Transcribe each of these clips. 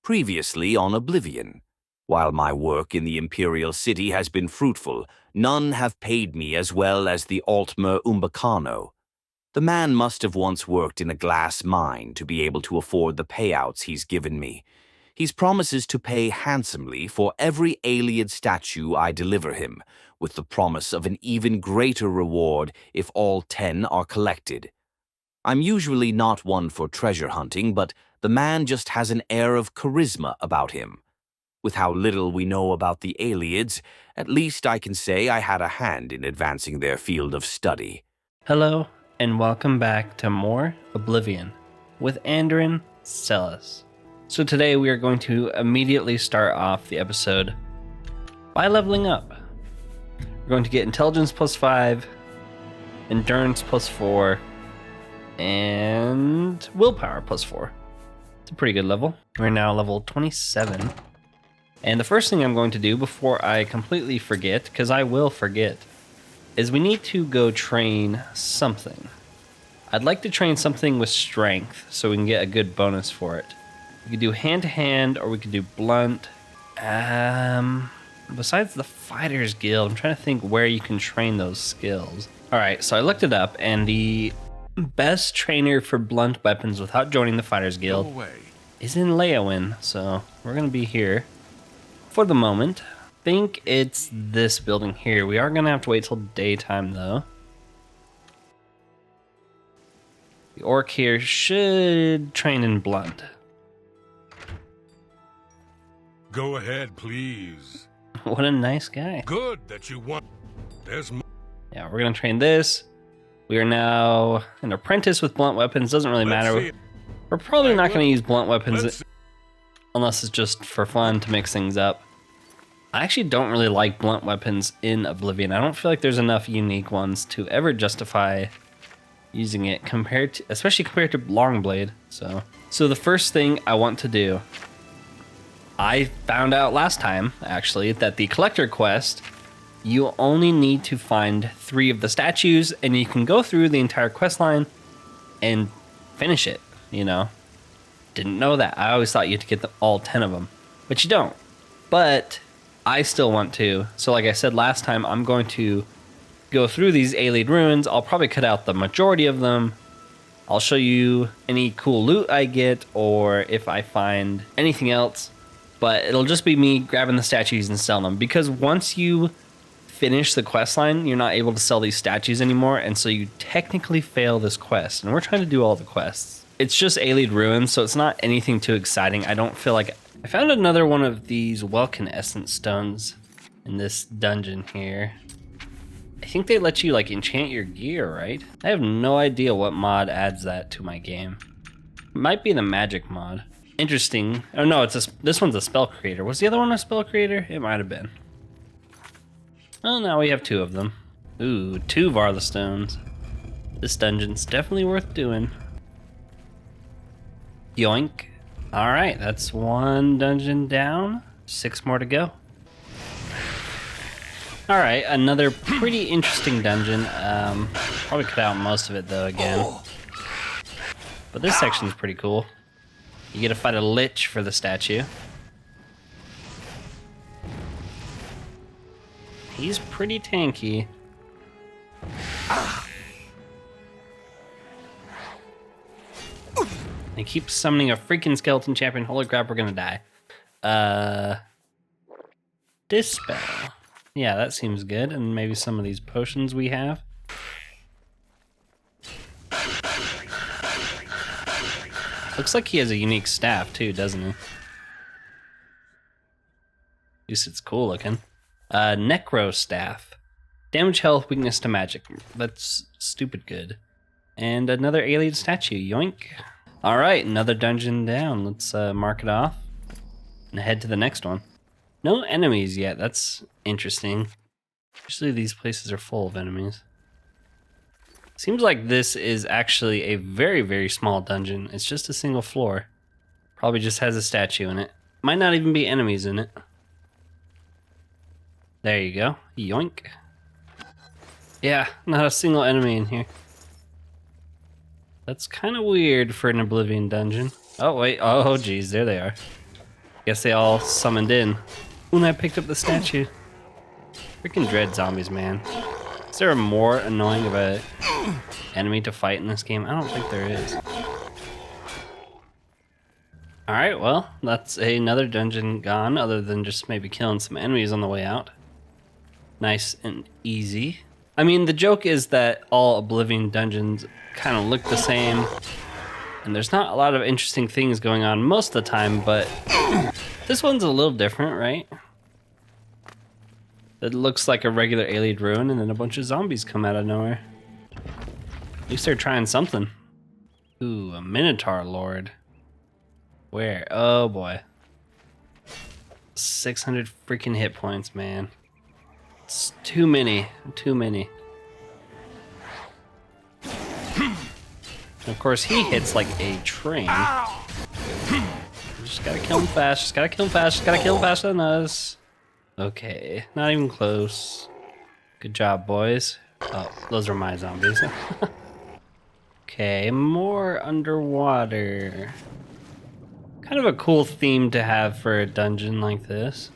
Previously on Oblivion. While my work in the Imperial City has been fruitful, none have paid me as well as the Altmer Umbacano. The man must have once worked in a glass mine to be able to afford the payouts he's given me. He promises to pay handsomely for every Ayleid statue I deliver him, with the promise of an even greater reward if all 10 are collected. I'm usually not one for treasure hunting, but the man just has an air of charisma about him. With how little we know about the Ayleids, at least I can say I had a hand in advancing their field of study. Hello, and welcome back to more Oblivion with Anderin Selis. So today we are going to immediately start off the episode by leveling up. We're going to get intelligence +5, endurance +4, and willpower +4. It's a pretty good level. We're now level 27. And the first thing I'm going to do before I completely forget, because I will forget, is we need to go train something. I'd like to train something with strength so we can get a good bonus for it. We could do hand-to-hand or we could do blunt. Besides the Fighters Guild, I'm trying to think where you can train those skills. Alright, so I looked it up, and the best trainer for blunt weapons without joining the Fighters Guild is in Leowin, so we're going to be here for the moment. I think it's this building here. We are going to have to wait till daytime, though. The orc here should train in blunt. Go ahead, please. What a nice guy. Good that you want. There's more. Yeah, we're going to train this. We are now an apprentice with blunt weapons. Doesn't really matter. We're probably not going to use blunt weapons unless it's just for fun to mix things up. I actually don't really like blunt weapons in Oblivion. I don't feel like there's enough unique ones to ever justify using it, especially compared to Longblade. So the first thing I want to do, I found out last time, actually, that the collector quest, you only need to find 3 of the statues, and you can go through the entire quest line and finish it, you know. Didn't know that. I always thought you had to get all 10 of them, but you don't. But I still want to. So like I said last time, I'm going to go through these Ayleid ruins. I'll probably cut out the majority of them. I'll show you any cool loot I get, or if I find anything else. But it'll just be me grabbing the statues and selling them, because once you finish the quest line, you're not able to sell these statues anymore, and so you technically fail this quest, and we're trying to do all the quests. It's just Ayleid ruins, so it's not anything too exciting. I don't feel like... I found another one of these Welkin Essence stones in this dungeon here. I think they let you like enchant your gear, right? I have no idea what mod adds that to my game. It might be the magic mod. Interesting. Oh no, this one's a spell creator. Was the other one a spell creator? It might have been. Well, now we have 2 of them. Ooh, 2 Varla stones. This dungeon's definitely worth doing. Yoink. Alright, that's 1 dungeon down. 6 more to go. Alright, another pretty interesting dungeon. Probably cut out most of it though again. But this section's pretty cool. You get to fight a lich for the statue. He's pretty tanky. He keeps summoning a freaking skeleton champion. Holy crap, we're gonna die. Dispel. Yeah, that seems good. And maybe some of these potions we have. Looks like he has a unique staff too, doesn't he? At least it's cool looking. Necro staff. Damage, health, weakness to magic. That's stupid good. And another Ayleid statue. Yoink. Alright, another dungeon down. Let's mark it off and head to the next one. No enemies yet. That's interesting. Usually these places are full of enemies. Seems like this is actually a very, very small dungeon. It's just a single floor. Probably just has a statue in it. Might not even be enemies in it. There you go. Yoink. Yeah, not a single enemy in here. That's kind of weird for an Oblivion dungeon. Oh, wait. Oh, geez. There they are. Guess they all summoned in when I picked up the statue. Freaking dread zombies, man. Is there a more annoying of a enemy to fight in this game? I don't think there is. Alright, well, that's another dungeon gone, other than just maybe killing some enemies on the way out. Nice and easy. I mean, the joke is that all Oblivion dungeons kind of look the same, and there's not a lot of interesting things going on most of the time, but this one's a little different, right? It looks like a regular Ayleid ruin, and then a bunch of zombies come out of nowhere. At least they're trying something. Ooh, a Minotaur Lord. Where? Oh boy. 600 freaking hit points, man. It's too many. Too many. Of course, he hits like a train. Just gotta kill him fast. Just gotta kill him fast. Just gotta kill him faster than us. Okay, not even close. Good job, boys. Oh, those are my zombies. Okay, more underwater. Kind of a cool theme to have for a dungeon like this.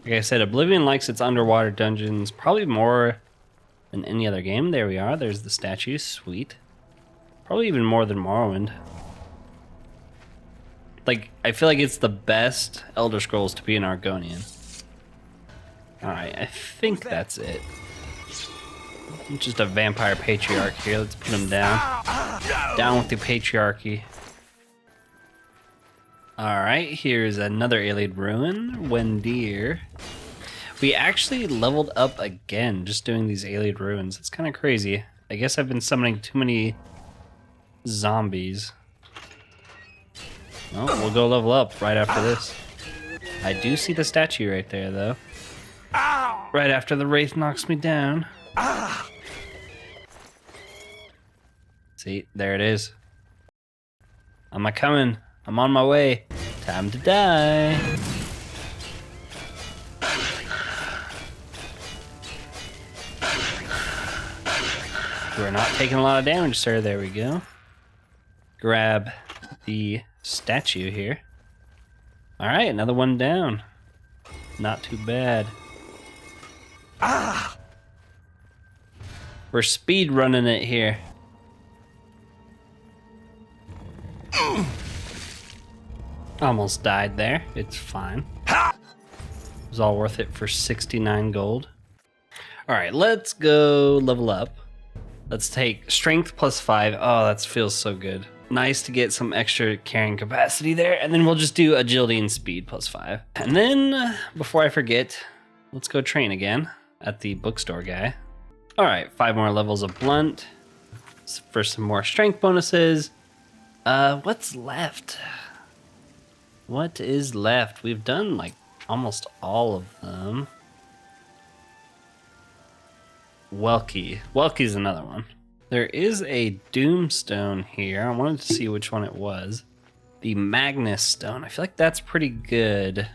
Like I said, Oblivion likes its underwater dungeons probably more than any other game. There we are. There's the statue. Sweet. Probably even more than Morrowind. Like, I feel like it's the best Elder Scrolls to be an Argonian. Alright, I think that's it. I'm just a vampire patriarch here. Let's put him down. Down with the patriarchy. Alright, here's another Ayleid ruin. Wendir. We actually leveled up again just doing these Ayleid ruins. It's kind of crazy. I guess I've been summoning too many zombies. Well, we'll go level up right after this. I do see the statue right there, though. Right after the Wraith knocks me down. See, there it is. I'm a-coming. I'm on my way. Time to die. We're not taking a lot of damage, sir. There we go. Grab the statue here. All right, another one down. Not too bad. We're speed running it here. Almost died there. It's fine. It was all worth it for 69 gold. All right, let's go level up. Let's take strength +5. Oh, that feels so good. Nice to get some extra carrying capacity there. And then we'll just do agility and speed +5. And then, before I forget, let's go train again at the bookstore guy. All right, 5 more levels of blunt for some more strength bonuses. What's left? What is left? We've done like almost all of them. Welky. Welky's another one. There is a Doomstone here. I wanted to see which one it was. The Magnus Stone. I feel like that's pretty good.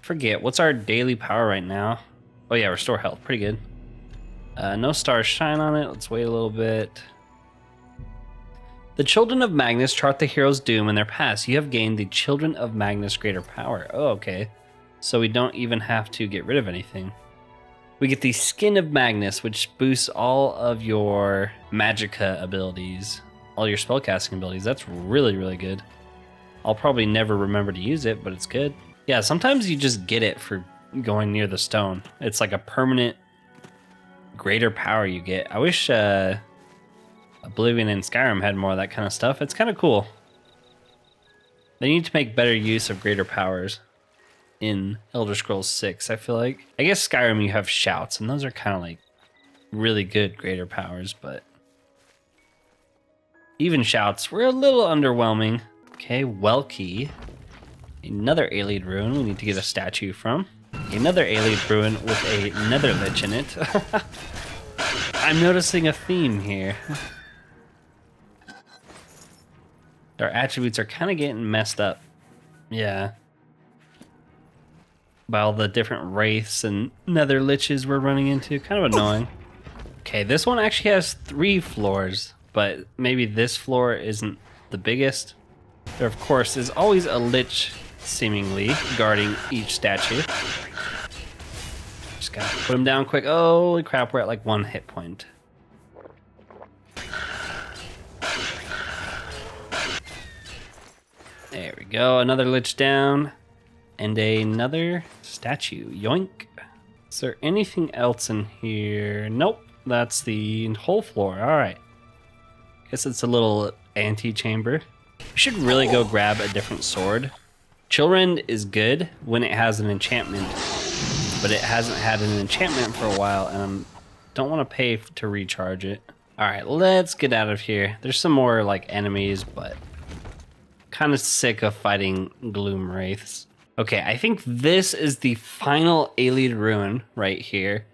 Forget, what's our daily power right now? Oh yeah, restore health. Pretty good. No stars shine on it. Let's wait a little bit. The Children of Magnus chart the hero's doom in their past. You have gained the Children of Magnus greater power. Oh, okay. So we don't even have to get rid of anything. We get the Skin of Magnus, which boosts all of your Magicka abilities, all your spellcasting abilities. That's really, really good. I'll probably never remember to use it, but it's good. Yeah, sometimes you just get it for going near the stone. It's like a permanent greater power you get. I wish Oblivion and Skyrim had more of that kind of stuff. It's kind of cool. They need to make better use of greater powers in Elder Scrolls 6, I feel like. I guess Skyrim you have shouts, and those are kind of like really good greater powers, but even shouts were a little underwhelming. Okay, Welky. Another Ayleid ruin we need to get a statue from. Another Ayleid ruin with a nether lich in it. I'm noticing a theme here. Our attributes are kind of getting messed up. Yeah. By all the different wraiths and nether liches we're running into. Kind of annoying. Okay, this one actually has 3 floors, but maybe this floor isn't the biggest. There, of course, is always a lich, seemingly, guarding each statue. Just gotta put him down quick. Holy crap, we're at like 1 hit point. There we go, another lich down. And another statue. Yoink. Is there anything else in here? Nope, that's the whole floor. All right. Guess it's a little antechamber. We should really go grab a different sword. Chillrend is good when it has an enchantment, but it hasn't had an enchantment for a while, and I don't want to pay to recharge it. All right, let's get out of here. There's some more like enemies, but kind of sick of fighting gloom wraiths. Okay, I think this is the final Ayleid ruin right here.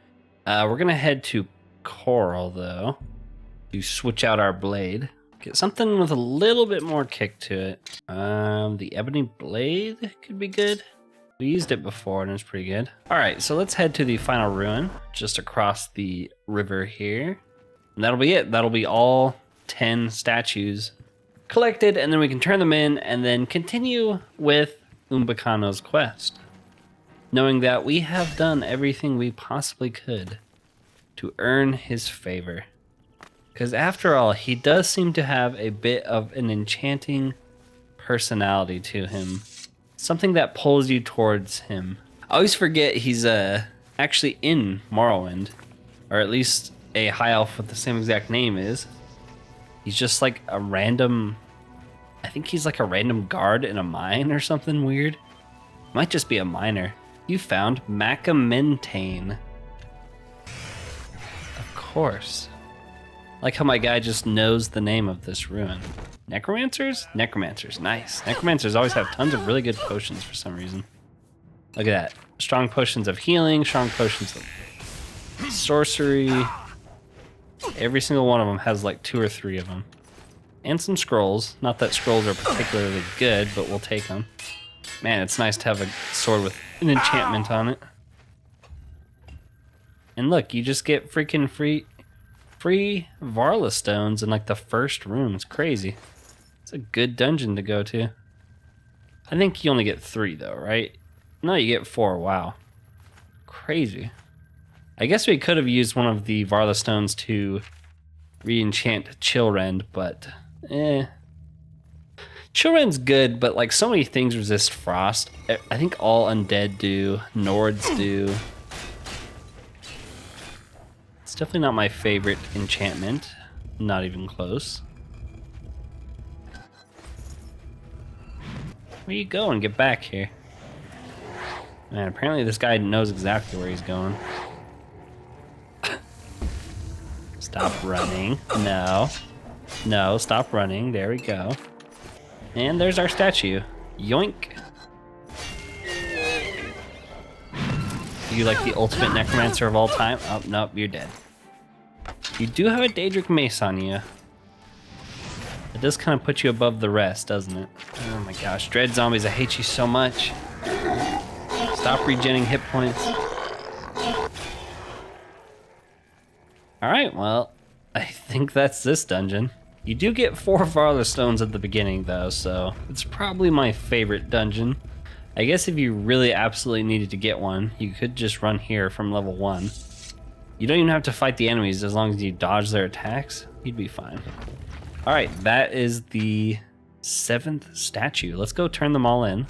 We're gonna head to Coral though to switch out our blade. Get something with a little bit more kick to it. The ebony blade could be good. We used it before and it's pretty good. All right, so let's head to the final ruin just across the river here. And that'll be it. That'll be all 10 statues collected, and then we can turn them in and then continue with Umbacano's quest, knowing that we have done everything we possibly could to earn his favor. Because after all, he does seem to have a bit of an enchanting personality to him. Something that pulls you towards him. I always forget he's actually in Morrowind, or at least a high elf with the same exact name is. He's just like a random, I think he's like a random guard in a mine or something weird. Might just be a miner. You found Macamentaine. Of course. Like how my guy just knows the name of this ruin. Necromancers? Necromancers, nice. Necromancers always have tons of really good potions for some reason. Look at that. Strong potions of healing, strong potions of sorcery. Every single one of them has like 2 or 3 of them. And some scrolls. Not that scrolls are particularly good, but we'll take them. Man, it's nice to have a sword with an enchantment on it. And look, you just get freaking free Varla stones in like the first room. It's crazy. It's a good dungeon to go to. I think you only get 3 though, right? No, you get 4. Wow. Crazy. I guess we could have used one of the Varla stones to re-enchant Chillrend, but Chillrend's good, but like so many things resist frost. I think all undead do, Nords do. It's definitely not my favorite enchantment. Not even close. Where you going? Get back here. Man, apparently this guy knows exactly where he's going. Stop running. No. No, stop running. There we go. And there's our statue. Yoink. You like the ultimate necromancer of all time? Oh, nope, you're dead. You do have a Daedric mace on you. It does kind of put you above the rest, doesn't it? Oh my gosh, dread zombies, I hate you so much. Stop regenning hit points. Alright, well, I think that's this dungeon. You do get 4 Varla stones at the beginning though, so it's probably my favorite dungeon. I guess if you really absolutely needed to get one, you could just run here from level 1. You don't even have to fight the enemies as long as you dodge their attacks. You'd be fine. All right, that is the 7th statue. Let's go turn them all in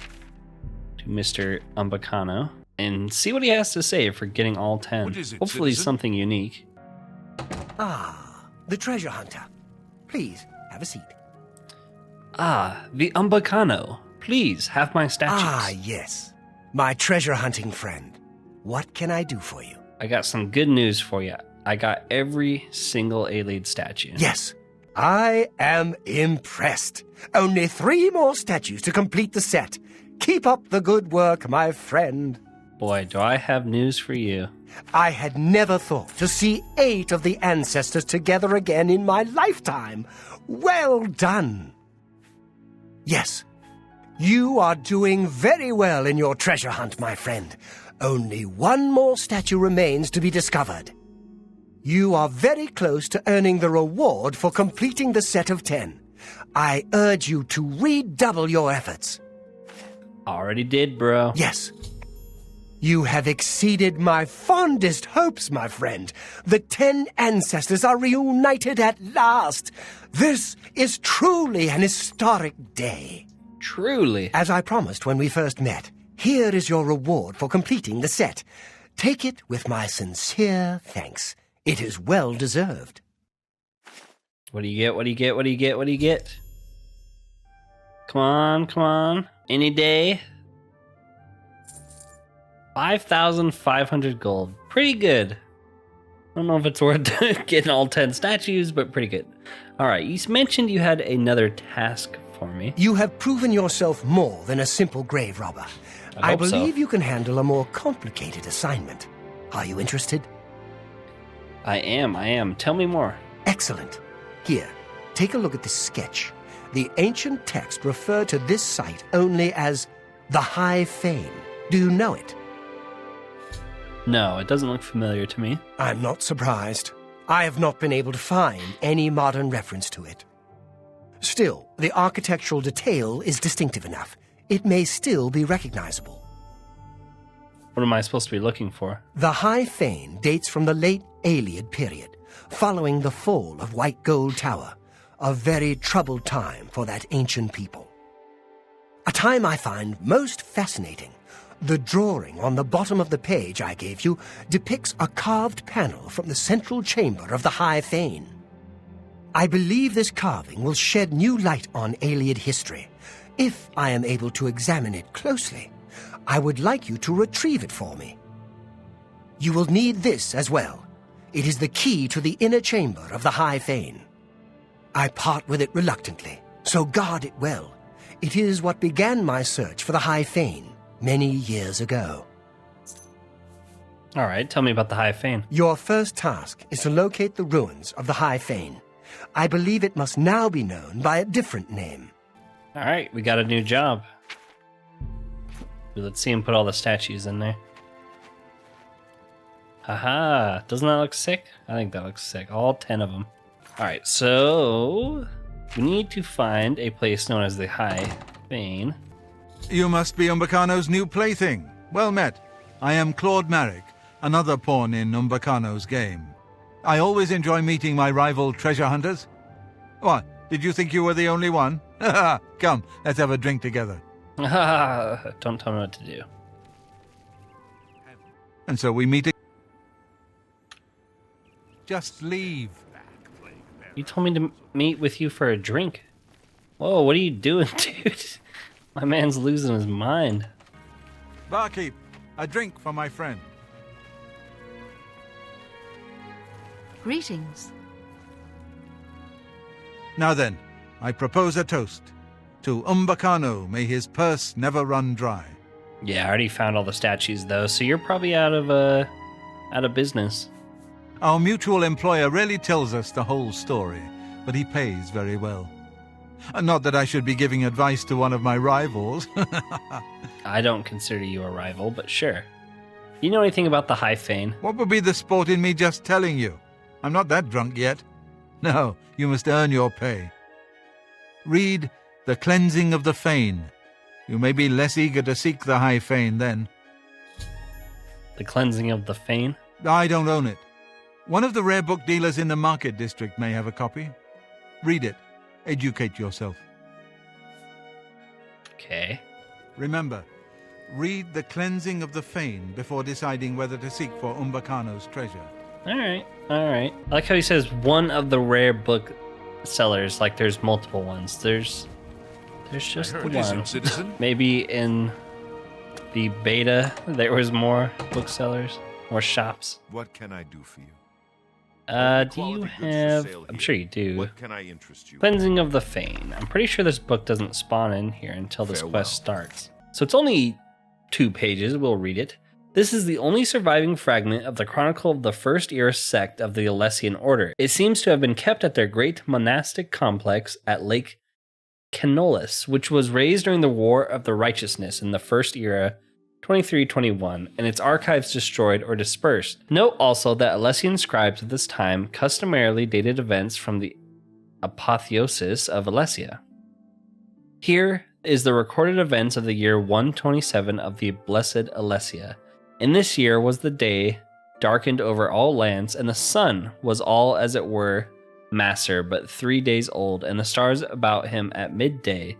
to Mr. Umbacano and see what he has to say for getting all 10. What is it, Hopefully citizen? something unique. Ah, the treasure hunter. Please, have a seat. Ah, the Umbacano. Please have my statues. Ah, yes. My treasure hunting friend. What can I do for you? I got some good news for you. I got every single Ayleid statue. Yes, I am impressed. Only 3 more statues to complete the set. Keep up the good work, my friend. Boy, do I have news for you. I had never thought to see 8 of the ancestors together again in my lifetime. Well done. Yes, you are doing very well in your treasure hunt, my friend. Only 1 more statue remains to be discovered. You are very close to earning the reward for completing the set of 10. I urge you to redouble your efforts. Already did, bro. Yes. You have exceeded my fondest hopes, my friend. The 10 ancestors are reunited at last. This is truly an historic day. Truly. As I promised when we first met, here is your reward for completing the set. Take it with my sincere thanks. It is well deserved. What do you get? What do you get? What do you get? What do you get? Come on, come on. Any day. 5,500 gold. Pretty good. I don't know if it's worth getting all 10 statues, but pretty good. All right, you mentioned you had another task for me. You have proven yourself more than a simple grave robber. I believe you can handle a more complicated assignment. Are you interested? I am. Tell me more. Excellent. Here, take a look at this sketch. The ancient text referred to this site only as the High Fane. Do you know it? No, it doesn't look familiar to me. I'm not surprised. I have not been able to find any modern reference to it. Still, the architectural detail is distinctive enough. It may still be recognizable. What am I supposed to be looking for? The High Fane dates from the late Ayleid period, following the fall of White Gold Tower, a very troubled time for that ancient people. A time I find most fascinating. The drawing on the bottom of the page I gave you depicts a carved panel from the central chamber of the High Fane. I believe this carving will shed new light on Ayleid history. If I am able to examine it closely, I would like you to retrieve it for me. You will need this as well. It is the key to the inner chamber of the High Fane. I part with it reluctantly, so guard it well. It is what began my search for the High Fane many years ago. All right, tell me about the High Fane. Your first task is to locate the ruins of the High Fane. I believe it must now be known by a different name. All right, we got a new job. Let's see him put all the statues in there. Haha, doesn't that look sick? I think that looks sick. All 10 of them. All right, so we need to find a place known as the High Fane. You must be Umbacano's new plaything. Well met. I am Claude Marek, another pawn in Umbacano's game. I always enjoy meeting my rival treasure hunters. What, did you think you were the only one? Come, let's have a drink together. Don't tell me what to do. And so we meet again. Just leave. You told me to meet with you for a drink. Whoa, what are you doing, dude? My man's losing his mind. Barkeep, a drink for my friend. Greetings. Now then, I propose a toast. To Umbacano, may his purse never run dry. Yeah, I already found all the statues though, so you're probably out of business. Our mutual employer rarely tells us the whole story, but he pays very well. Not that I should be giving advice to one of my rivals. I don't consider you a rival, but sure. You know anything about the High Fane? What would be the sport in me just telling you? I'm not that drunk yet. No, you must earn your pay. Read The Cleansing of the Fane. You may be less eager to seek the High Fane then. The Cleansing of the Fane? I don't own it. One of the rare book dealers in the market district may have a copy. Read it. Educate yourself. Okay. Remember, read The Cleansing of the Fane before deciding whether to seek for Umbacano's treasure. Alright. I like how he says one of the rare book sellers, like there's multiple ones. There's just the one. Citizen? Maybe in the beta there was more booksellers, more shops. What can I do for you? Do you have... I'm sure you do. What can I interest you? Cleansing of the Fane. I'm pretty sure this book doesn't spawn in here until this Farewell. quest starts. So it's only 2 pages. We'll read it. This is the only surviving fragment of the chronicle of the First Era sect of the Alessian Order. It seems to have been kept at their great monastic complex at Lake Canolis, which was raised during the War of the Righteousness in the First Era 2321, and its archives destroyed or dispersed. Note also that Alessian scribes at this time customarily dated events from the apotheosis of Alesia. Here is the recorded events of the year 127 of the blessed Alesia. In this year was the day darkened over all lands, and the sun was all as it were master, but 3 days old, and the stars about him at midday.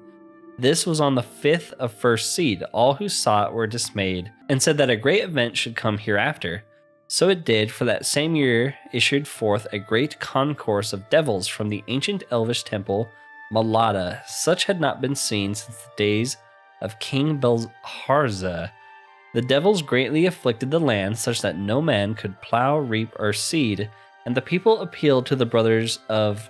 This was on the 5th of first seed. All who saw it were dismayed, and said that a great event should come hereafter. So it did, for that same year issued forth a great concourse of devils from the ancient elvish temple Malada. Such had not been seen since the days of King Belharza. The devils greatly afflicted the land, such that no man could plow, reap, or seed, and the people appealed to the brothers of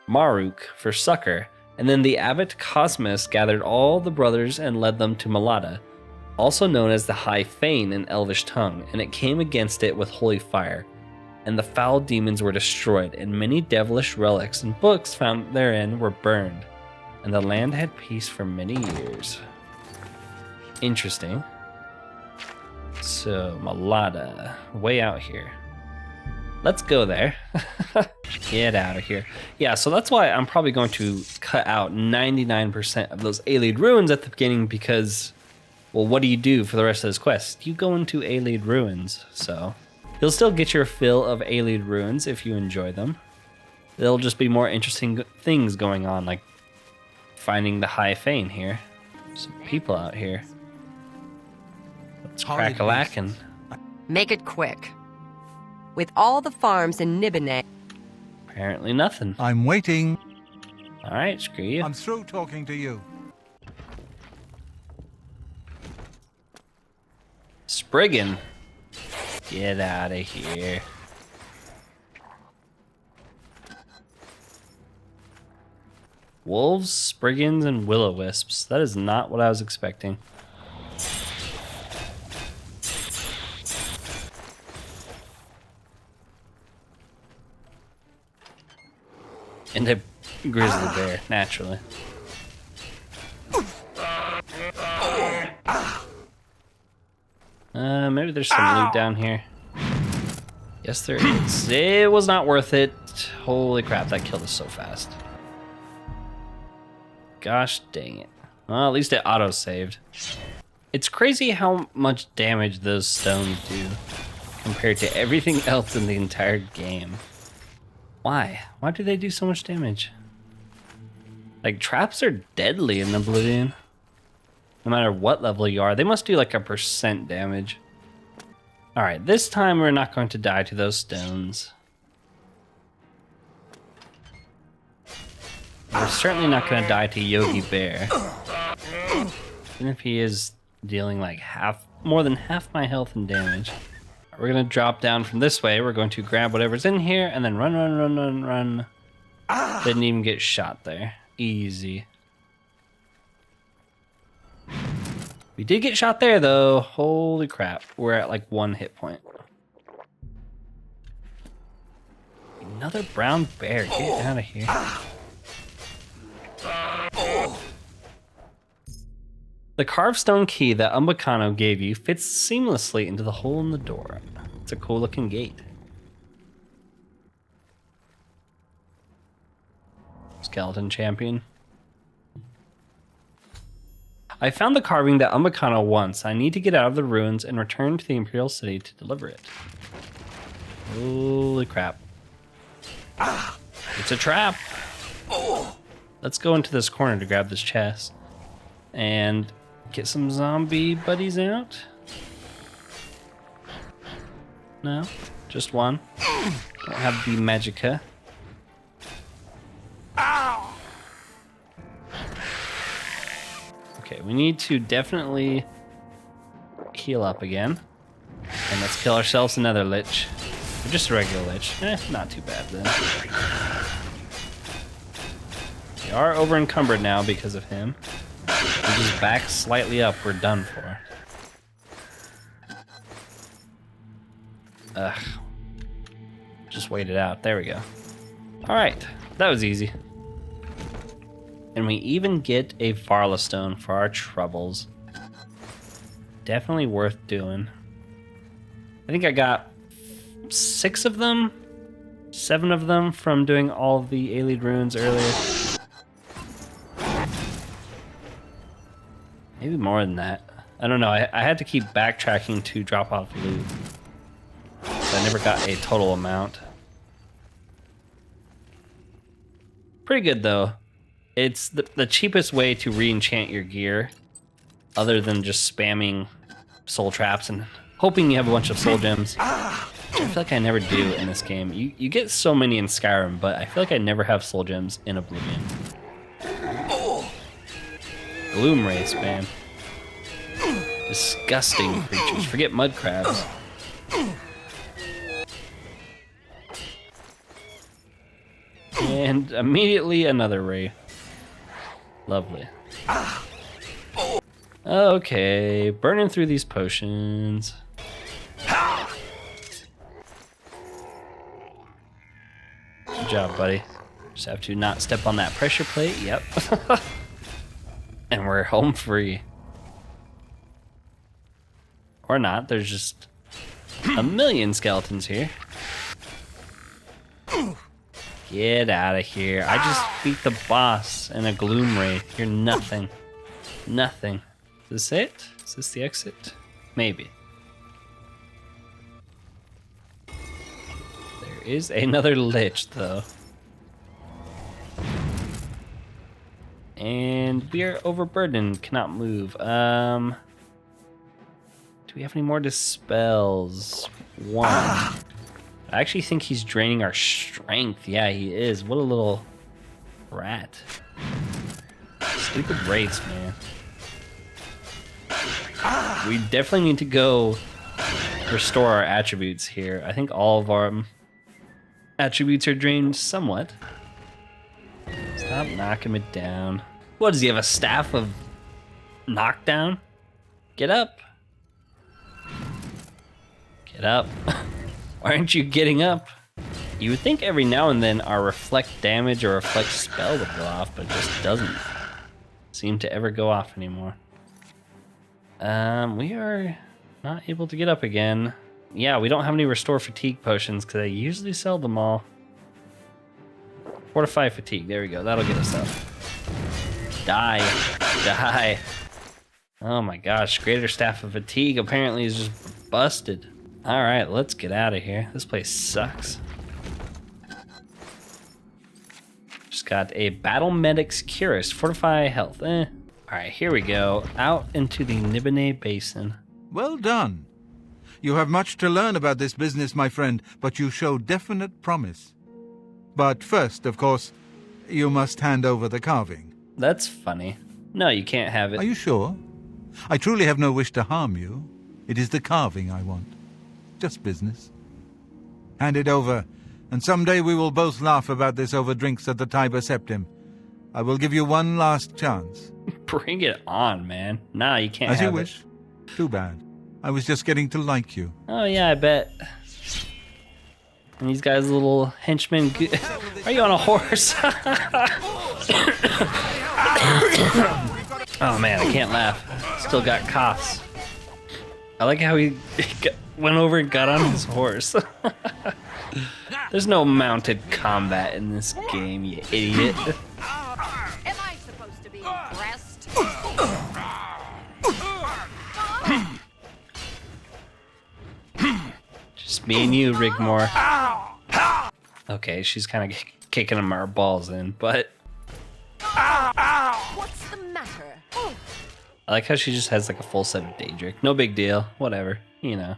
Maruk for succor. And then the abbot Cosmas gathered all the brothers and led them to Malada, also known as the High Fane in Elvish tongue, and it came against it with holy fire. And the foul demons were destroyed, and many devilish relics and books found therein were burned, and the land had peace for many years. Interesting. So, Malada, way out here. Let's go there. Get out of here. Yeah, so that's why I'm probably going to cut out 99% of those Ayleid ruins at the beginning, because, well, what do you do for the rest of this quest? You go into Ayleid ruins, so you'll still get your fill of Ayleid ruins if you enjoy them. There'll just be more interesting things going on, like finding the High Fane here. Some people out here. Let's crack a lackin'. Make it quick. With all the farms in Nibene. Apparently nothing. I'm waiting. Alright, screw you. I'm through talking to you. Spriggan. Get out of here. Wolves, Spriggans, and Will-O-Wisps. That is not what I was expecting. And a grizzly bear, naturally. Maybe there's some loot down here. Yes, there is. It was not worth it. Holy crap, that killed us so fast. Gosh dang it. Well, at least it auto-saved. It's crazy how much damage those stones do compared to everything else in the entire game. Why? Why do they do so much damage? Like, traps are deadly in Oblivion. No matter what level you are, they must do like a % damage. Alright, this time we're not going to die to those stones. We're certainly not going to die to Yogi Bear. Even if he is dealing like more than half my health and damage. We're going to drop down from this way. We're going to grab whatever's in here and then run. Didn't even get shot there. Easy. We did get shot there though. Holy crap. We're at like 1 hit point. Another brown bear. Get out of here. The carved stone key that Umbacano gave you fits seamlessly into the hole in the door. It's a cool looking gate. Skeleton champion. I found the carving that Umbacano wants. I need to get out of the ruins and return to the Imperial City to deliver it. Holy crap. It's a trap. Let's go into this corner to grab this chest. And get some zombie buddies out. No, just one. Don't have the magicka. Okay, we need to definitely heal up again. And let's kill ourselves another lich. Or just a regular lich. Not too bad then. We are over encumbered now because of him. We just back slightly up, we're done for. Ugh. Just wait it out. There we go. Alright, that was easy. And we even get a Varla stone for our troubles. Definitely worth doing. I think I got 6 of them. 7 of them from doing all the Ayleid runes earlier. Maybe more than that. I don't know. I had to keep backtracking to drop off loot. So I never got a total amount. Pretty good though. It's the cheapest way to re-enchant your gear, other than just spamming soul traps and hoping you have a bunch of soul gems. Which I feel like I never do in this game. You get so many in Skyrim, but I feel like I never have soul gems in Oblivion. Gloom Wraiths, man. Disgusting creatures. Forget mud crabs. And immediately another ray. Lovely. Okay, burning through these potions. Good job, buddy. Just have to not step on that pressure plate. Yep. And we're home free. Or not, there's just a million skeletons here. Get out of here. I just beat the boss and a Gloom Wraith. You're nothing. Nothing. Is this it? Is this the exit? Maybe. There is another lich, though. And we are overburdened. Cannot move. Do we have any more dispels? 1. I actually think he's draining our strength. Yeah, he is. What a little rat. Stupid wraiths, man. We definitely need to go restore our attributes here. I think all of our attributes are drained somewhat. Stop knocking me down. What, does he have a staff of knockdown? Get up. Get up. Why aren't you getting up? You would think every now and then our reflect damage or reflect spell would go off, but it just doesn't seem to ever go off anymore. We are not able to get up again. Yeah, we don't have any restore fatigue potions because I usually sell them all. Fortify fatigue, there we go, that'll get us up. Die, die. Oh my gosh, greater staff of fatigue apparently is just busted. All right, let's get out of here. This place sucks. Just got a battle medic's curist, fortify health. All right, here we go. Out into the Nibene Basin. Well done. You have much to learn about this business, my friend, but you show definite promise. But first, of course, you must hand over the carving. That's funny. No, you can't have it. Are you sure? I truly have no wish to harm you. It is the carving I want. Just business. Hand it over, and someday we will both laugh about this over drinks at the Tiber Septim. I will give you one last chance. Bring it on, man. Nah, you can't As have you wish. Too bad. I was just getting to like you. Oh yeah, I bet. And these guys, little henchmen. Are you on a horse? Oh man, I can't laugh. Still got coughs. I like how he went over and got on his horse. There's no mounted combat in this game, you idiot. Am I supposed to be impressed? Just me and you, Rigmore. Okay, she's kind of kicking him our balls in, but... What's the matter? I like how she just has like a full set of Daedric. No big deal. Whatever. You know.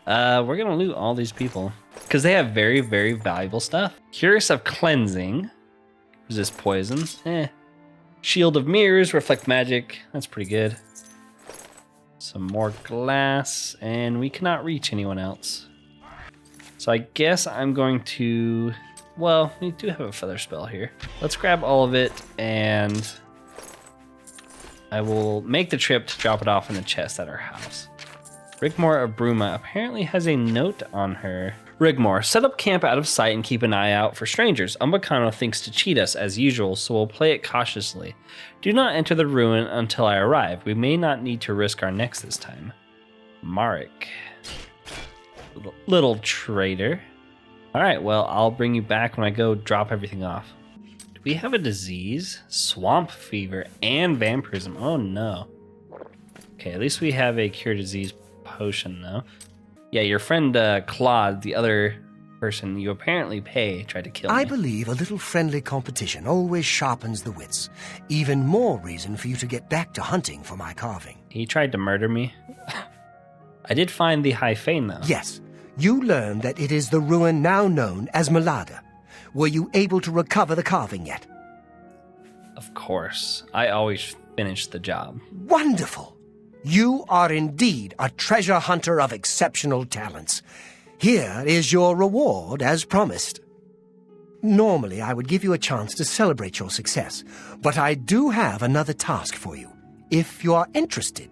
We're gonna loot all these people because they have very, very valuable stuff. Curious of Cleansing. Resist poison. Shield of Mirrors. Reflect magic. That's pretty good. Some more glass. And we cannot reach anyone else. So I guess I'm going to... Well, we do have a feather spell here. Let's grab all of it and... I will make the trip to drop it off in the chest at our house. Rigmore of Bruma apparently has a note on her. Rigmore, set up camp out of sight and keep an eye out for strangers. Umbacano thinks to cheat us as usual, so we'll play it cautiously. Do not enter the ruin until I arrive. We may not need to risk our necks this time. Marek. Little traitor. Alright, well, I'll bring you back when I go drop everything off. Do we have a disease? Swamp fever and vampirism. Oh no. Okay, at least we have a cure disease potion though. Yeah, your friend Claude, the other person you apparently pay, tried to kill me. I believe a little friendly competition always sharpens the wits. Even more reason for you to get back to hunting for my carving. He tried to murder me. I did find the High Fane though. Yes, you learned that it is the ruin now known as Malada. Were you able to recover the carving yet? Of course. I always finish the job. Wonderful! You are indeed a treasure hunter of exceptional talents. Here is your reward as promised. Normally, I would give you a chance to celebrate your success, but I do have another task for you, if you are interested.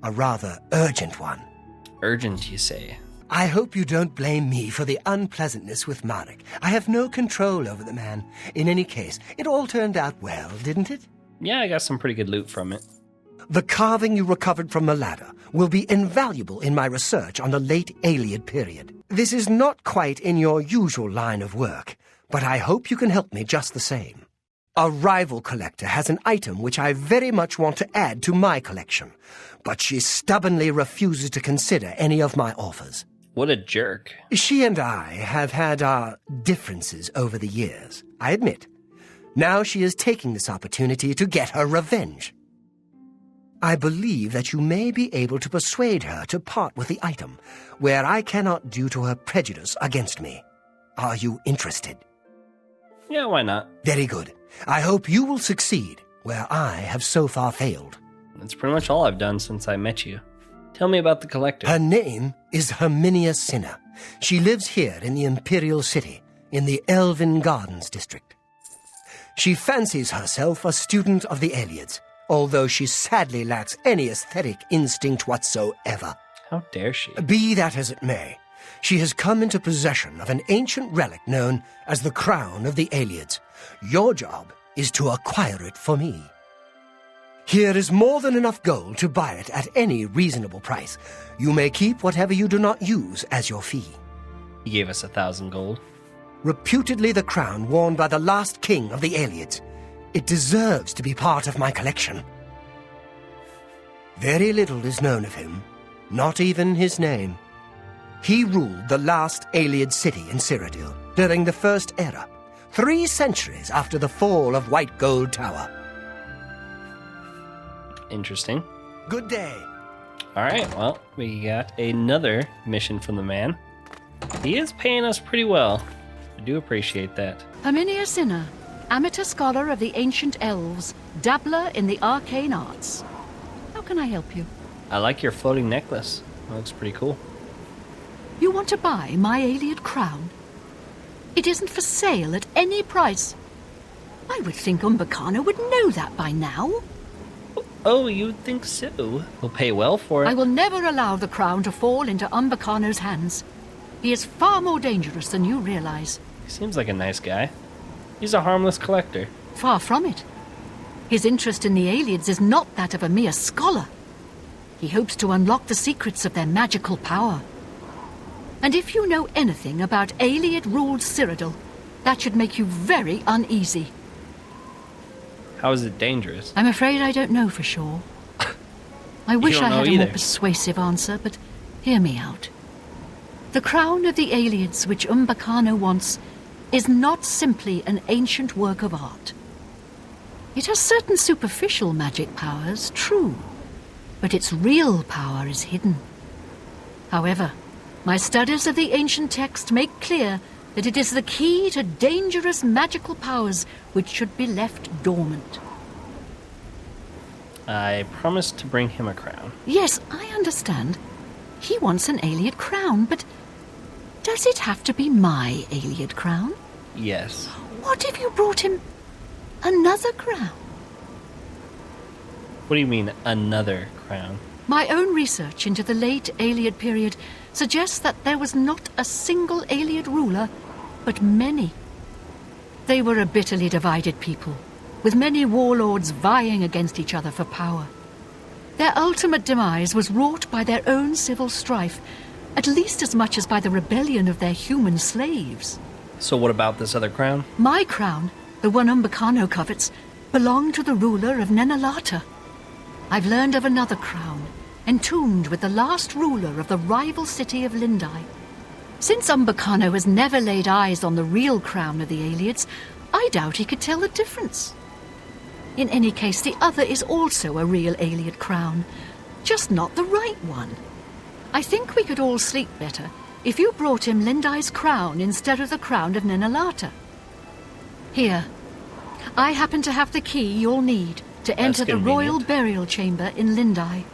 A rather urgent one. Urgent, you say? I hope you don't blame me for the unpleasantness with Marek. I have no control over the man. In any case, it all turned out well, didn't it? Yeah, I got some pretty good loot from it. The carving you recovered from Malada will be invaluable in my research on the late Ayleid period. This is not quite in your usual line of work, but I hope you can help me just the same. A rival collector has an item which I very much want to add to my collection, but she stubbornly refuses to consider any of my offers. What a jerk. She and I have had our differences over the years, I admit. Now she is taking this opportunity to get her revenge. I believe that you may be able to persuade her to part with the item, where I cannot due to her prejudice against me. Are you interested? Yeah, why not? Very good. I hope you will succeed, where I have so far failed. That's pretty much all I've done since I met you. Tell me about the collector. Her name is Herminia Sinner. She lives here in the Imperial City, in the Elven Gardens district. She fancies herself a student of the Ayleids, although she sadly lacks any aesthetic instinct whatsoever. How dare she? Be that as it may, she has come into possession of an ancient relic known as the Crown of the Ayleids. Your job is to acquire it for me. Here is more than enough gold to buy it at any reasonable price. You may keep whatever you do not use as your fee. He gave us 1,000 gold. Reputedly the crown worn by the last king of the Ayleids. It deserves to be part of my collection. Very little is known of him, not even his name. He ruled the last Ayleid city in Cyrodiil during the First Era, 3 centuries after the fall of White Gold Tower. Interesting. Good day. Alright, well, we got another mission from the man. He is paying us pretty well. I do appreciate that. Herminia Sinner, amateur scholar of the ancient elves, dabbler in the arcane arts. How can I help you? I like your floating necklace. That looks pretty cool. You want to buy my Ayleid crown? It isn't for sale at any price. I would think Umbacano would know that by now. Oh, you think so? We'll pay well for it. I will never allow the crown to fall into Umbacano's hands. He is far more dangerous than you realize. He seems like a nice guy. He's a harmless collector. Far from it. His interest in the Ayleids is not that of a mere scholar. He hopes to unlock the secrets of their magical power. And if you know anything about Ayleid-ruled Cyrodiil, that should make you very uneasy. How is it dangerous? I'm afraid I don't know for sure. I wish I had a more either. persuasive answer, but hear me out. The crown of the Ayleids which Umbacano wants is not simply an ancient work of art. It has certain superficial magic powers, true, but its real power is hidden. However, my studies of the ancient text make clear that it is the key to dangerous magical powers which should be left dormant. I promised to bring him a crown. Yes, I understand. He wants an Ayleid crown, but does it have to be my Ayleid crown? Yes. What if you brought him another crown? What do you mean, another crown? My own research into the late Ayleid period suggests that there was not a single Ayleid ruler, but many. They were a bitterly divided people, with many warlords vying against each other for power. Their ultimate demise was wrought by their own civil strife, at least as much as by the rebellion of their human slaves. So what about this other crown? My crown, the one Umbacano covets, belonged to the ruler of Nenalata. I've learned of another crown, entombed with the last ruler of the rival city of Lindai. Since Umbacano has never laid eyes on the real crown of the Ayleids, I doubt he could tell the difference. In any case, the other is also a real Ayleid crown, just not the right one. I think we could all sleep better if you brought him Lindai's crown instead of the crown of Nenalata. Here, I happen to have the key you'll need to enter the royal burial chamber in Lindai.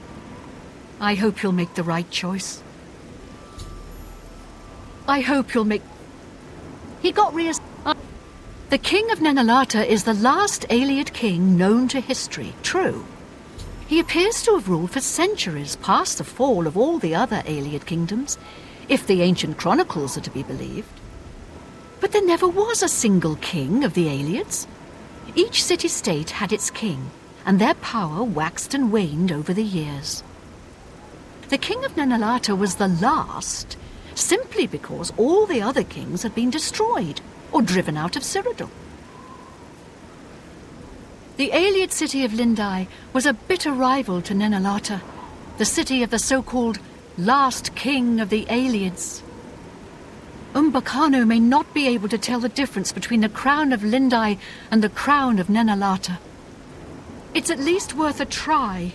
I hope you'll make the right choice. I hope you'll make... He got The King of Nenalata is the last Ayleid king known to history, true. He appears to have ruled for centuries past the fall of all the other Ayleid kingdoms, if the ancient chronicles are to be believed. But there never was a single king of the Ayleids. Each city-state had its king, and their power waxed and waned over the years. The King of Nenalata was the last, simply because all the other kings had been destroyed or driven out of Cyrodiil. The Ayleid city of Lindai was a bitter rival to Nenalata, the city of the so-called last king of the Ayleids. Umbacano may not be able to tell the difference between the crown of Lindai and the crown of Nenalata. It's at least worth a try.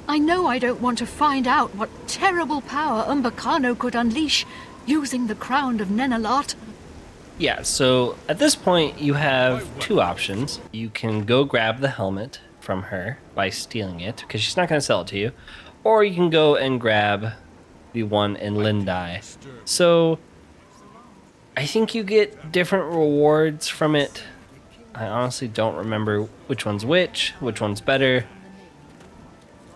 I know I don't want to find out what terrible power Umbacano could unleash using the crown of Nenalata. Yeah, so at this point you have two options. You can go grab the helmet from her by stealing it, because she's not going to sell it to you. Or you can go and grab the one in Lindai. So I think you get different rewards from it. I honestly don't remember which one's one's better.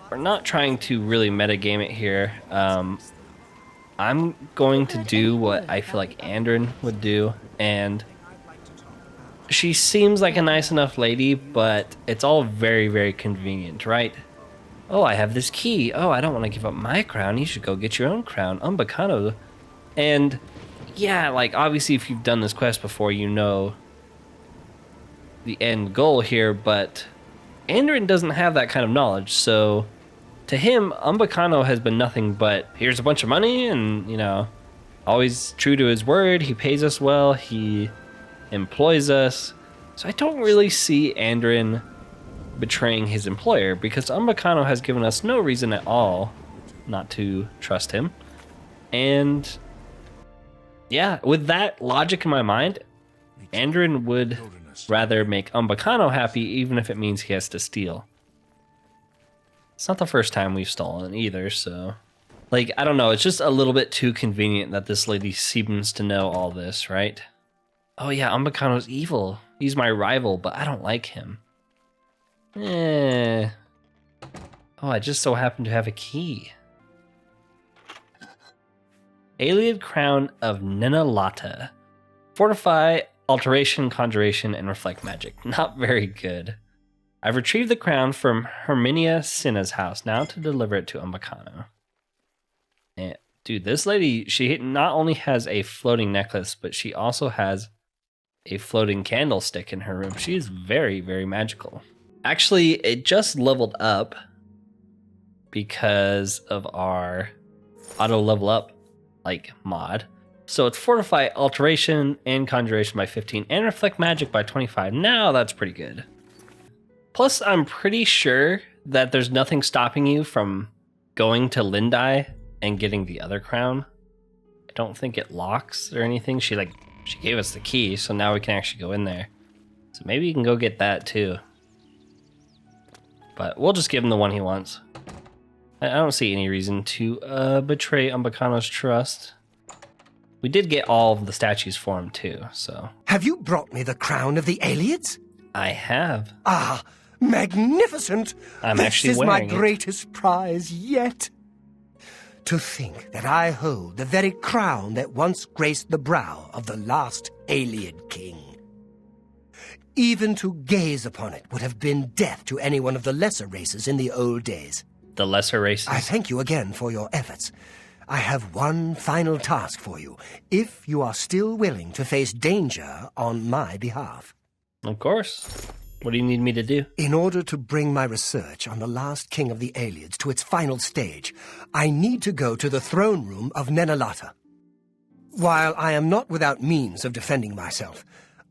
We're not trying to really metagame it here. I'm going to do what I feel like Anderin would do, and she seems like a nice enough lady, but it's all very, very convenient, right? Oh, I have this key. Oh, I don't want to give up my crown. You should go get your own crown, Umbacano. And yeah, like obviously if you've done this quest before, you know the end goal here, but Anderin doesn't have that kind of knowledge, so to him, Umbacano has been nothing but, here's a bunch of money, and, you know, always true to his word. He pays us well. He employs us. So I don't really see Anderin betraying his employer, because Umbacano has given us no reason at all not to trust him. And yeah, with that logic in my mind, Anderin would rather make Umbacano happy, even if it means he has to steal. It's not the first time we've stolen either, so... Like, I don't know, it's just a little bit too convenient that this lady seems to know all this, right? Oh yeah, Umbacano's evil. He's my rival, but I don't like him. Oh, I just so happen to have a key. Ayleid Crown of Nenalata. Fortify, Alteration, Conjuration, and Reflect Magic. Not very good. I've retrieved the crown from Herminia Cinna's house, now to deliver it to Umbacano. And, dude, this lady, she not only has a floating necklace, but she also has a floating candlestick in her room. She is very, very magical. Actually, it just leveled up because of our auto level up like mod. So it's Fortify, Alteration, and Conjuration by 15, and Reflect Magic by 25. Now that's pretty good. Plus, I'm pretty sure that there's nothing stopping you from going to Lindai and getting the other crown. I don't think it locks or anything. She gave us the key, so now we can actually go in there. So maybe you can go get that too. But we'll just give him the one he wants. I don't see any reason to betray Umbacano's trust. We did get all of the statues for him too, so... Have you brought me the crown of the Ayleids? I have. Ah, magnificent! I'm actually wearing it. This is my it. greatest prize yet. To think that I hold the very crown that once graced the brow of the last Ayleid king. Even to gaze upon it would have been death to any one of the lesser races in the old days. The lesser races? I thank you again for your efforts, I have one final task for you, if you are still willing to face danger on my behalf. Of course. What do you need me to do? In order to bring my research on the last king of the Ayleids to its final stage, I need to go to the throne room of Nenalata. While I am not without means of defending myself,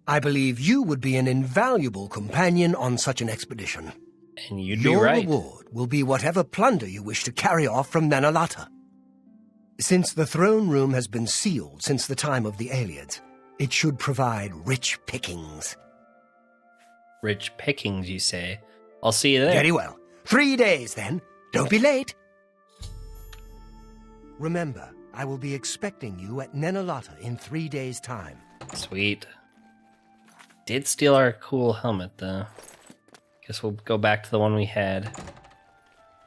I believe you would be an invaluable companion on such an expedition. And you'd be right. Your reward will be whatever plunder you wish to carry off from Nenalata. Since the throne room has been sealed since the time of the Ayleids, it should provide rich pickings. Rich pickings, you say? I'll see you there. Very well. 3 days, then. Don't be late. Remember, I will be expecting you at Nenalata in 3 days' time. Sweet. Did steal our cool helmet, though. Guess we'll go back to the one we had.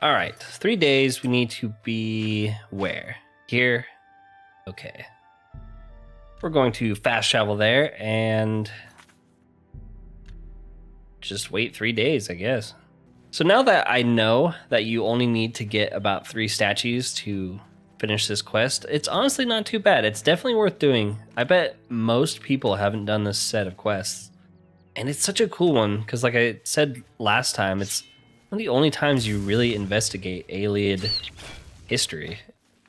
Alright, 3 days. We need to be where? Here? Okay. We're going to fast travel there and just wait 3 days, I guess. So now that I know that you only need to get about 3 statues to finish this quest, it's honestly not too bad. It's definitely worth doing. I bet most people haven't done this set of quests. And it's such a cool one, because like I said last time, it's one of the only times you really investigate Ayleid history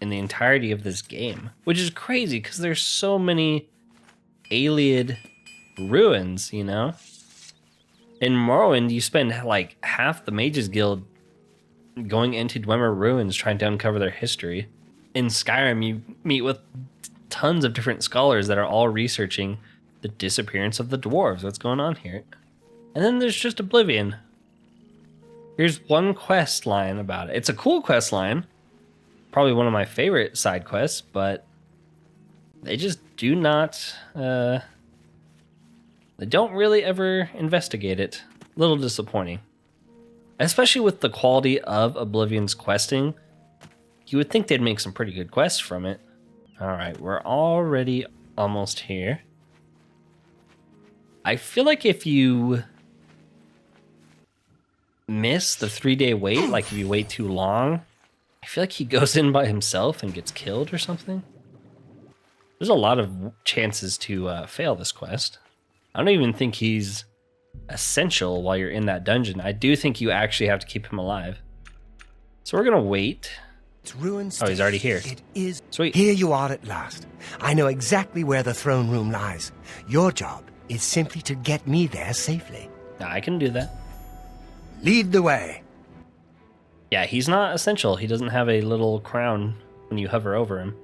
in the entirety of this game. Which is crazy, because there's so many Ayleid ruins, you know? In Morrowind, you spend like half the Mages Guild going into Dwemer ruins trying to uncover their history. In Skyrim, you meet with tons of different scholars that are all researching the disappearance of the dwarves. What's going on here? And then there's just Oblivion. Here's one quest line about it. It's a cool quest line. Probably one of my favorite side quests, but they just do not... they don't really ever investigate it. A little disappointing. Especially with the quality of Oblivion's questing. You would think they'd make some pretty good quests from it. Alright, we're already almost here. I feel like if you miss the 3-day wait, like if you wait too long, I feel like he goes in by himself and gets killed or something. There's a lot of chances to fail this quest. I don't even think he's essential while you're in that dungeon. I do think you actually have to keep him alive. So we're gonna wait. It's ruined. Oh, he's already here. It is. Sweet. Here you are at last. I know exactly where the throne room lies. Your job is simply to get me there safely. I can do that. Lead the way. Yeah, he's not essential. He doesn't have a little crown when you hover over him.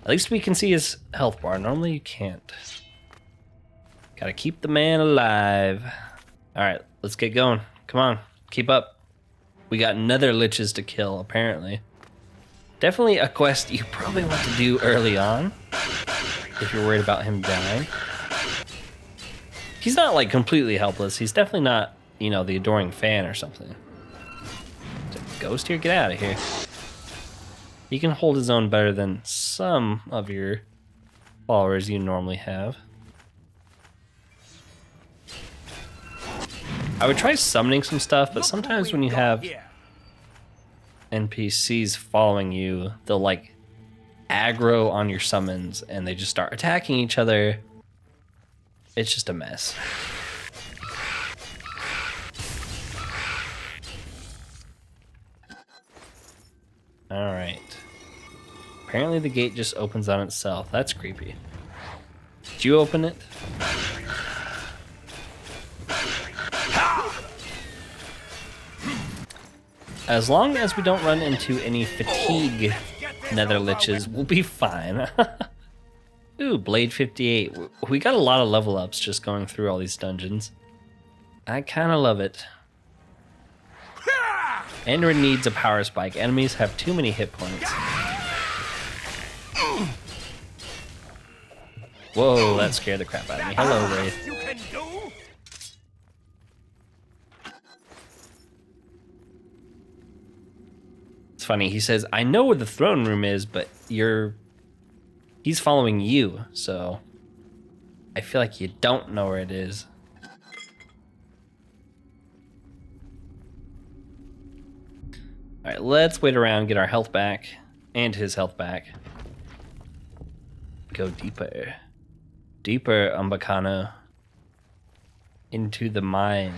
At least we can see his health bar. Normally you can't. Gotta keep the man alive. Alright, let's get going. Come on, keep up. We got nether liches to kill, apparently. Definitely a quest you probably want to do early on, if you're worried about him dying. He's not like completely helpless. He's definitely not, you know, the adoring fan or something. Is it a ghost here? Get out of here. He can hold his own better than some of your followers you normally have. I would try summoning some stuff, but sometimes when you have NPCs following you, they'll like aggro on your summons and they just start attacking each other. It's just a mess. Alright. Apparently the gate just opens on itself. That's creepy. Did you open it? As long as we don't run into any fatigue nether liches, we'll be fine. Ooh, Blade 58. We got a lot of level ups just going through all these dungeons. I kind of love it. Anderin needs a power spike. Enemies have too many hit points. Whoa, that scared the crap out of me. Hello, Wraith. It's funny, he says, I know where the throne room is, but he's following you, so I feel like you don't know where it is. Alright, let's wait around, get our health back. And his health back. Go deeper. Deeper, Umbacano. Into the mine.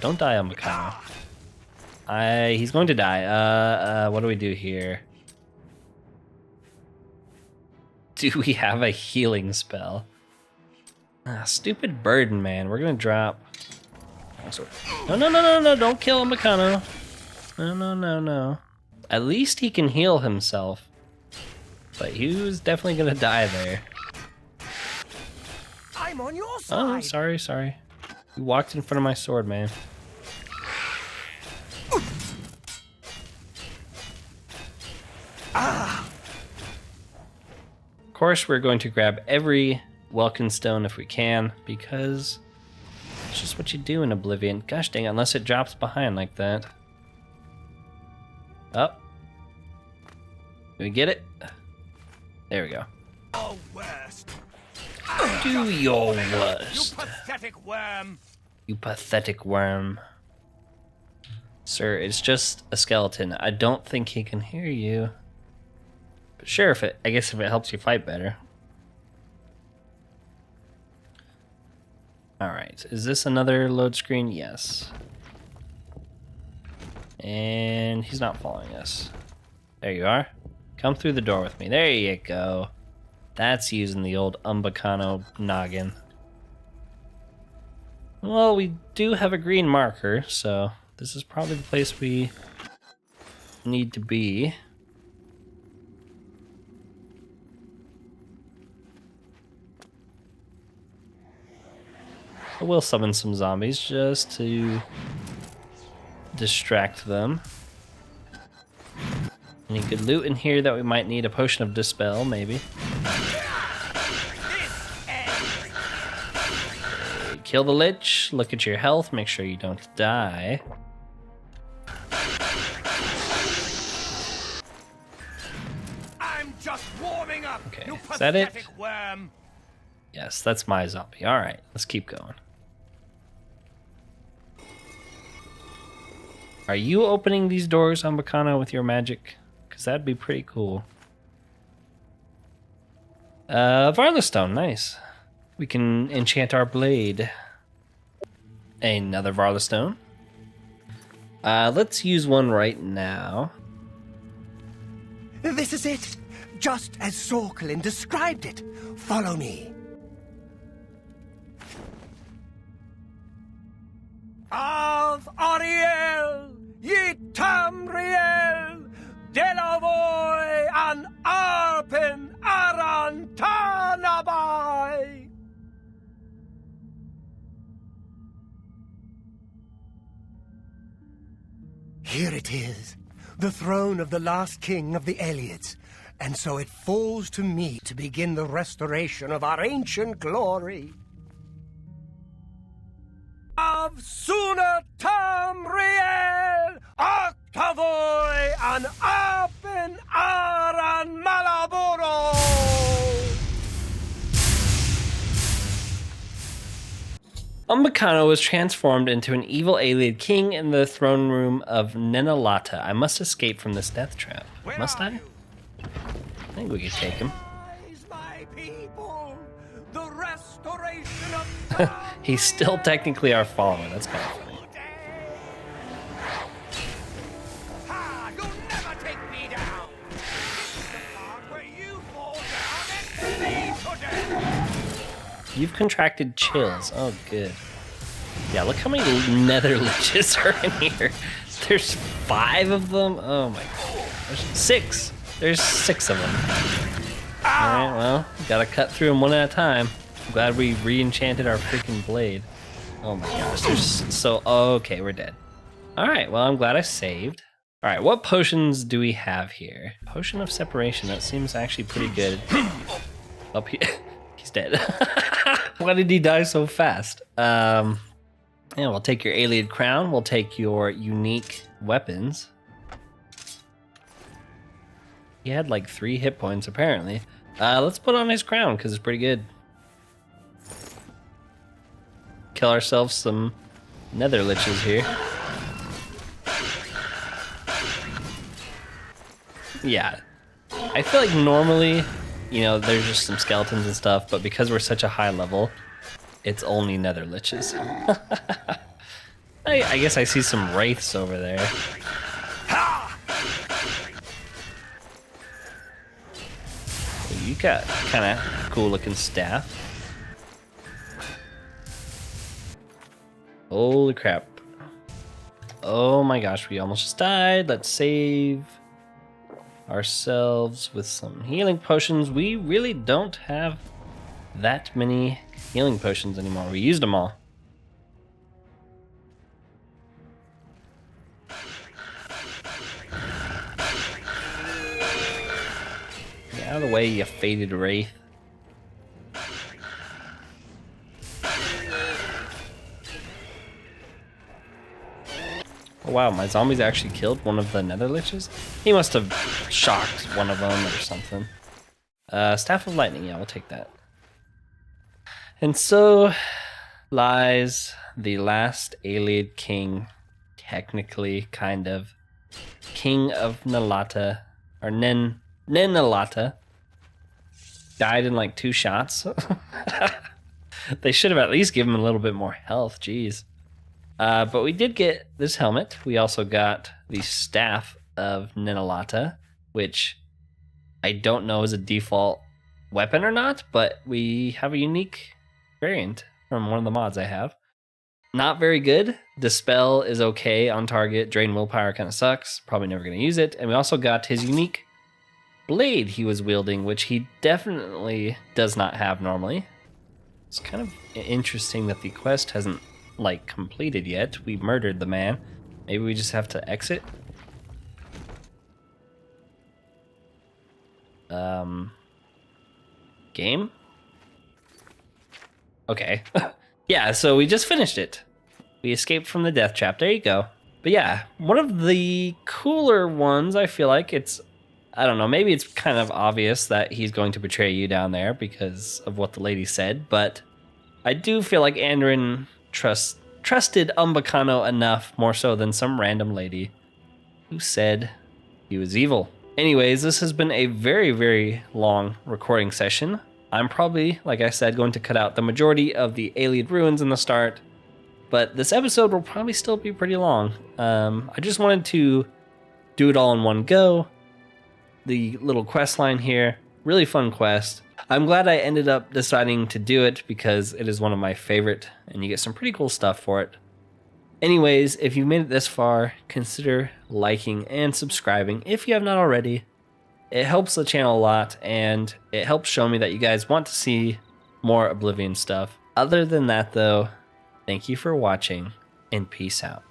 Don't die, Umbacano. He's going to die. What do we do here? Do we have a healing spell? Stupid burden, man. We're gonna drop. No, don't kill Umbacano. No. At least he can heal himself. But he was definitely gonna die there. I'm on your side. Oh, sorry. You walked in front of my sword, man. Of course, we're going to grab every Welkin Stone if we can, because it's just what you do in Oblivion. Gosh dang it, unless it drops behind like that. Oh. Did we get it? There we go. Oh, worst. Do your worst. You pathetic worm. You pathetic worm. Sir, it's just a skeleton. I don't think he can hear you. But sure, I guess if it helps you fight better. Alright, is this another load screen? Yes. And he's not following us. There you are. Come through the door with me. There you go. That's using the old Umbacano noggin. Well, we do have a green marker, so this is probably the place we need to be. I will summon some zombies just to distract them. Any good loot in here that we might need? A potion of dispel, maybe. Kill the lich, look at your health, make sure you don't die. I'm just warming up. Okay, You is that it? pathetic worm. Yes, that's my zombie. Alright, let's keep going. Are you opening these doors, Umbacano, with your magic? Because that'd be pretty cool. Varla Stone, nice. We can enchant our blade. Another Varla Stone. Let's use one right now. This is it. Just as Sorkelin described it. Follow me. Av Ariel, Yitamriel, Delavoy, and Arpen Arantanabai. Here it is, the throne of the last king of the Ayleids, and so it falls to me to begin the restoration of our ancient glory. Of Suna Tamriel, Octavoy, and Apen Aran Malaboro. Umbacano was transformed into an evil Ayleid king in the throne room of Nenalata. I must escape from this death trap. Must I? I think we could take him. My people, the restoration of He's still technically our follower. That's kind of funny. Ha! You'll never take me down. The part where you fall down and bleed to death. You've contracted chills. Oh, good. Yeah, look how many nether liches are in here. There's 5 of them. Oh my god. There's 6. There's 6 of them. Alright, well, gotta cut through them one at a time. I'm glad we re-enchanted our freaking blade. Oh my gosh, there's so... okay, we're dead. Alright, well, I'm glad I saved. Alright, what potions do we have here? Potion of separation, that seems actually pretty good. Up here... he's dead. Why did he die so fast? Yeah, we'll take your Ayleid crown. We'll take your unique weapons. He had like 3 hit points, apparently. Let's put on his crown, because it's pretty good. Kill ourselves some nether liches here. Yeah. I feel like normally, you know, there's just some skeletons and stuff, but because we're such a high level, it's only nether liches. I guess I see some wraiths over there. You got kind of cool looking staff. Holy crap. Oh my gosh, we almost just died. Let's save ourselves with some healing potions. We really don't have that many healing potions anymore. We used them all. Get out of the way, you faded wraith. Oh wow, my zombies actually killed one of the nether liches? He must have shocked one of them or something. Staff of Lightning, yeah, we'll take that. And so lies the last Ayleid king, technically, kind of. King of Nenalta, or Nenalata. Died in like 2 shots. They should have at least given him a little bit more health, jeez. But we did get this helmet. We also got the Staff of Nenalata, which I don't know is a default weapon or not, but we have a unique variant from one of the mods I have. Not very good. Dispel is okay on target. Drain Willpower kind of sucks. Probably never going to use it. And we also got his unique blade he was wielding, which he definitely does not have normally. It's kind of interesting that the quest hasn't like completed yet. We murdered the man. Maybe we just have to exit. Game? Okay. Yeah, so we just finished it. We escaped from the death trap. There you go. But yeah, one of the cooler ones, I feel like it's, I don't know, maybe it's kind of obvious that he's going to betray you down there because of what the lady said, but I do feel like Anderin trusted Umbacano enough, more so than some random lady who said he was evil. Anyways, this has been a very, very long recording session. I'm probably, like I said, going to cut out the majority of the Ayleid ruins in the start, but this episode will probably still be pretty long. I just wanted to do it all in one go. The little quest line here, really fun quest. I'm glad I ended up deciding to do it because it is one of my favorite and you get some pretty cool stuff for it. Anyways, if you've made it this far, consider liking and subscribing if you have not already. It helps the channel a lot and it helps show me that you guys want to see more Oblivion stuff. Other than that though, thank you for watching and peace out.